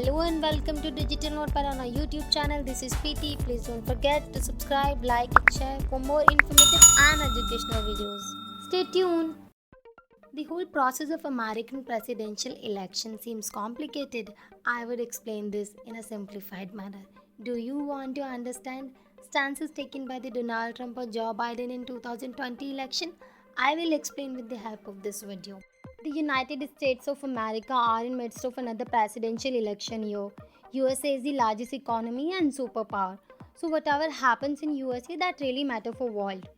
Hello and welcome to Digital Notepad on our YouTube channel. This is PT. Please don't forget to subscribe, like, and share for more informative and educational videos. Stay tuned. The whole process of American presidential election seems complicated. I would explain this in a simplified manner. Do you want to understand stances taken by the Donald Trump or Joe Biden in 2020 election? I will explain with the help of this video. The United States of America are in midst of another presidential election year. USA is the largest economy and superpower. So whatever happens in USA that really matter for world.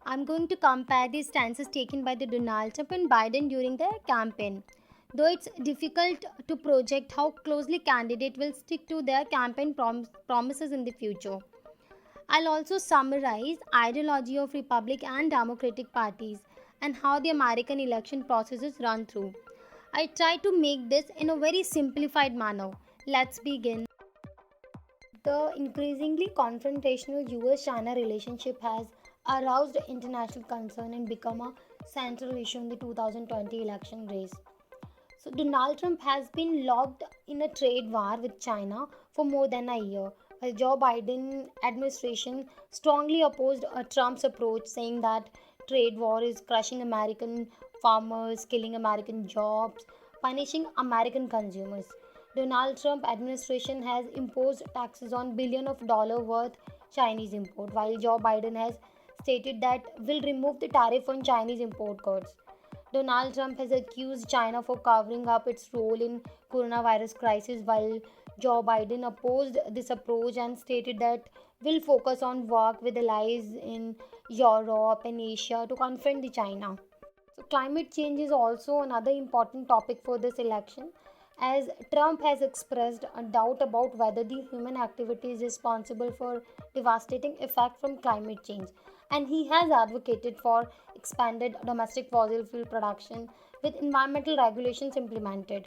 I'm going to compare the stances taken by the Donald Trump and Biden during their campaign. Though it's difficult to project how closely candidate will stick to their campaign promises in the future. I'll also summarize ideology of Republic and Democratic parties and how the American election processes run through. I try to make this in a very simplified manner. Let's begin. The increasingly confrontational US China relationship has aroused international concern and become a central issue in the 2020 election race. So, Donald Trump has been locked in a trade war with China for more than a year, while Joe Biden administration strongly opposed Trump's approach, saying that trade war is crushing American farmers, killing American jobs, punishing American consumers. Donald Trump administration has imposed taxes on billion of dollar worth Chinese import, while Joe Biden has stated that will remove the tariff on Chinese import goods. Donald Trump has accused China for covering up its role in coronavirus crisis while Joe Biden opposed this approach and stated that will focus on work with allies in Europe and Asia to confront the China. So climate change is also another important topic for this election as Trump has expressed a doubt about whether the human activity is responsible for devastating effect from climate change and he has advocated for expanded domestic fossil fuel production with environmental regulations implemented.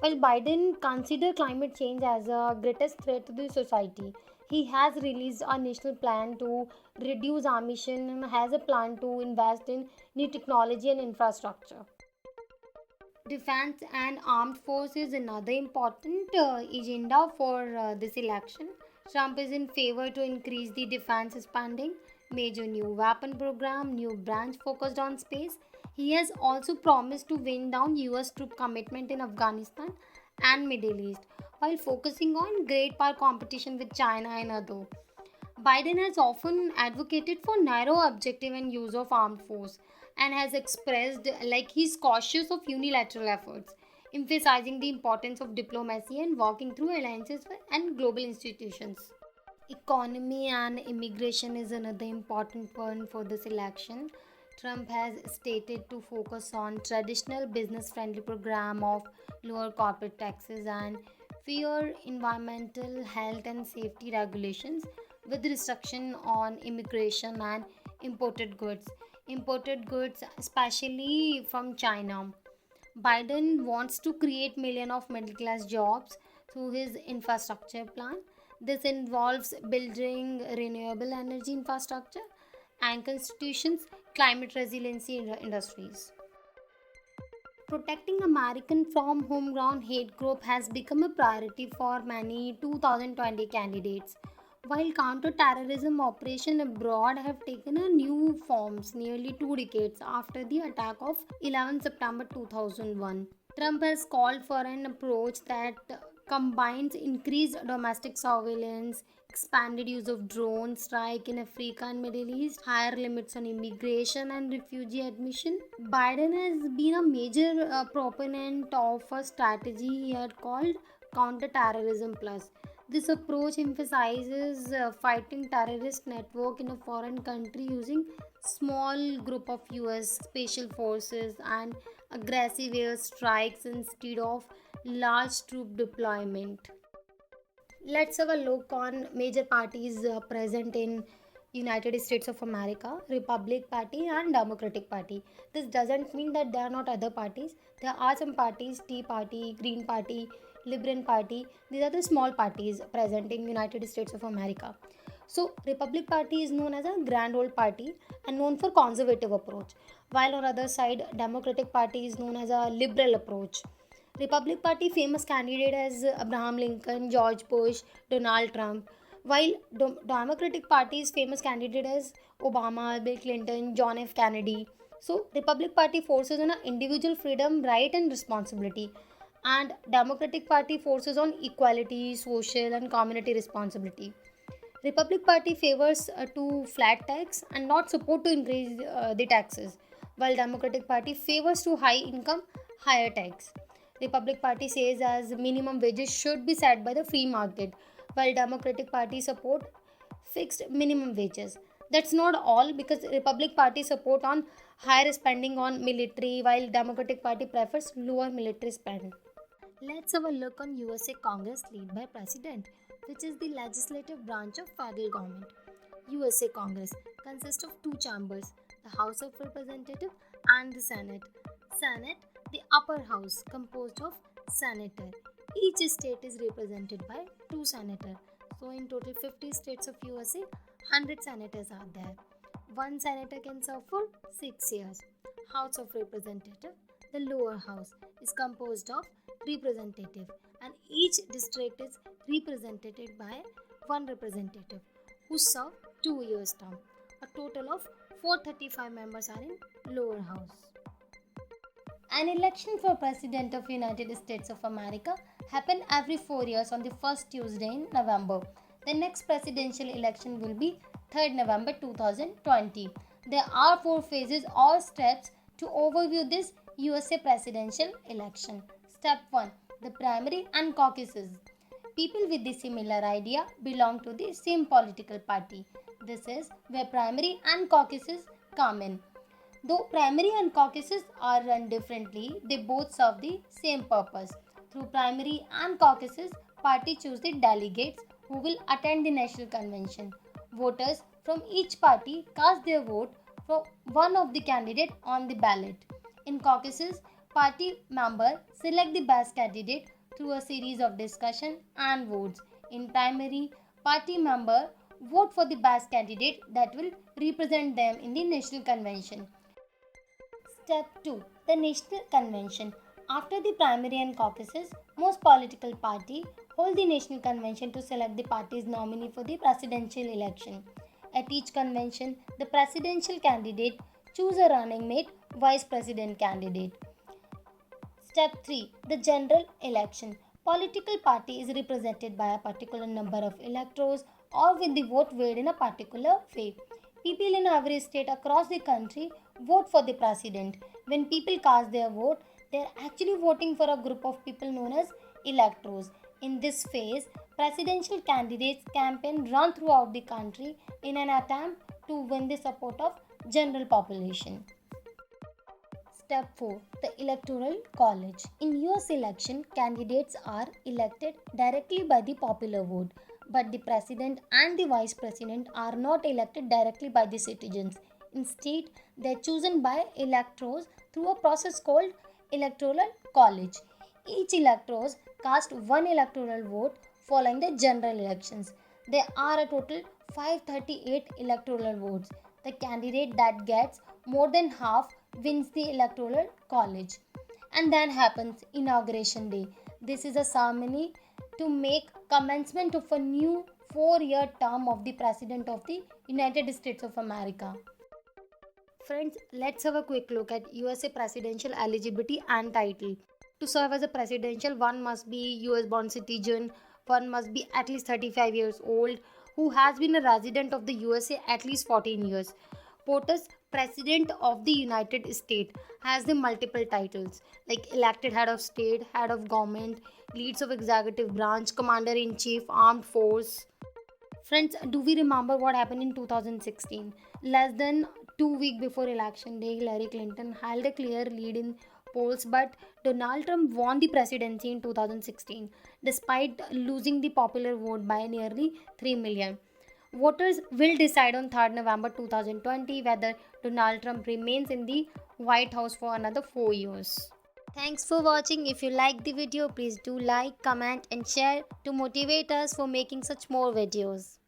While Biden considers climate change as a greatest threat to the society, he has released a national plan to reduce emission and has a plan to invest in new technology and infrastructure. Defense and armed force is another important agenda for this election. Trump is in favor to increase the defense spending, major new weapon program, new branch focused on space. He has also promised to wind down US troop commitment in Afghanistan and Middle East while focusing on great power competition with China and other. Biden has often advocated for narrow objective and use of armed force and has expressed like he's cautious of unilateral efforts, emphasizing the importance of diplomacy and working through alliances and global institutions. Economy and immigration is another important one for this election. Trump has stated to focus on traditional business friendly program of lower corporate taxes and fewer environmental health and safety regulations with restriction on immigration and imported goods. Imported goods especially from China. Biden wants to create millions of middle class jobs through his infrastructure plan. This involves building renewable energy infrastructure and constitutions climate resiliency industries. Protecting American from homegrown hate group has become a priority for many 2020 candidates. While counter-terrorism operations abroad have taken a new forms nearly 2 decades after the attack of 11 September 2001, Trump has called for an approach that combines increased domestic surveillance, expanded use of drone strike in Africa and Middle East, higher limits on immigration and refugee admission. Biden has been a major proponent of a strategy he had called counterterrorism plus. This approach emphasizes fighting terrorist network in a foreign country using small group of US special forces and aggressive air strikes instead of large troop deployment. Let's have a look on major parties present in United States of America, Republic Party and Democratic Party. This doesn't mean that there are not other parties. There are some parties, Tea Party, Green Party, Liberal Party. These are the small parties present in United States of America. So Republic Party is known as a grand old party and known for conservative approach, while on other side Democratic Party is known as a liberal approach. Republic Party famous candidate as Abraham Lincoln, George Bush, Donald Trump, while Democratic Party's famous candidate as Obama, Bill Clinton, John F. Kennedy. So Republic Party focuses on a individual freedom, right and responsibility, and Democratic Party focuses on equality, social and community responsibility. Republic Party favors to flat tax and not support to increase the taxes, while Democratic Party favors to high income, higher tax. Republic Party says as minimum wages should be set by the free market, while Democratic Party support fixed minimum wages. That's not all, because Republic Party support on higher spending on military, while Democratic Party prefers lower military spend. Let's have a look on USA Congress led by President, which is the legislative branch of federal government. USA Congress consists of two chambers, the House of Representatives and the Senate. Senate, the upper house, composed of senator. Each state is represented by two senators. So in total 50 states of USA, 100 senators are there. One senator can serve for 6 years. House of Representatives, the lower house, is composed of representative, and each district is represented by one representative who serve 2 years term. A total of 435 members are in lower house. An election for President of United States of America happen every 4 years on the first Tuesday in November. The next presidential election will be 3rd November 2020. There are 4 phases or steps to overview this USA presidential election. Step 1. The primary and caucuses. People with the similar idea belong to the same political party. This is where primary and caucuses come in. Though primary and caucuses are run differently, they both serve the same purpose. Through primary and caucuses, party choose the delegates who will attend the national convention. Voters from each party cast their vote for one of the candidate on the ballot. In caucuses, party members select the best candidate through a series of discussion and votes. In primary, party members vote for the best candidate that will represent them in the national convention. Step 2. The National Convention. After the primary and caucuses, most political parties hold the National Convention to select the party's nominee for the presidential election. At each convention, the presidential candidate choose a running mate vice president candidate. Step 3. The General Election. Political party is represented by a particular number of electors or with the vote weighed in a particular way. People in every state across the country vote for the president. When people cast their vote, they are actually voting for a group of people known as electors. In this phase, presidential candidates campaign run throughout the country in an attempt to win the support of general population. Step 4. The Electoral College. In US election, candidates are elected directly by the popular vote, but the president and the vice president are not elected directly by the citizens. Instead, they are chosen by electors through a process called Electoral College. Each elector cast one electoral vote following the general elections. There are a total 538 electoral votes. The candidate that gets more than half wins the Electoral College. And then happens Inauguration Day. This is a ceremony to make commencement of a new 4-year term of the President of the United States of America. Friends, let's have a quick look at USA presidential eligibility and title. To serve as a presidential, one must be US born citizen, one must be at least 35 years old, who has been a resident of the USA at least 14 years. POTUS, President of the United States, has the multiple titles like elected head of state, head of government, leads of executive branch, commander-in-chief, armed force. Friends, do we remember what happened in 2016? Less than 2 weeks before election day, Hillary Clinton held a clear lead in polls, but Donald Trump won the presidency in 2016 despite losing the popular vote by nearly 3 million. Voters will decide on 3rd November 2020 whether Donald Trump remains in the White House for another 4 years. Thanks for watching. If you like the video, please do like, comment and share to motivate us for making such more videos.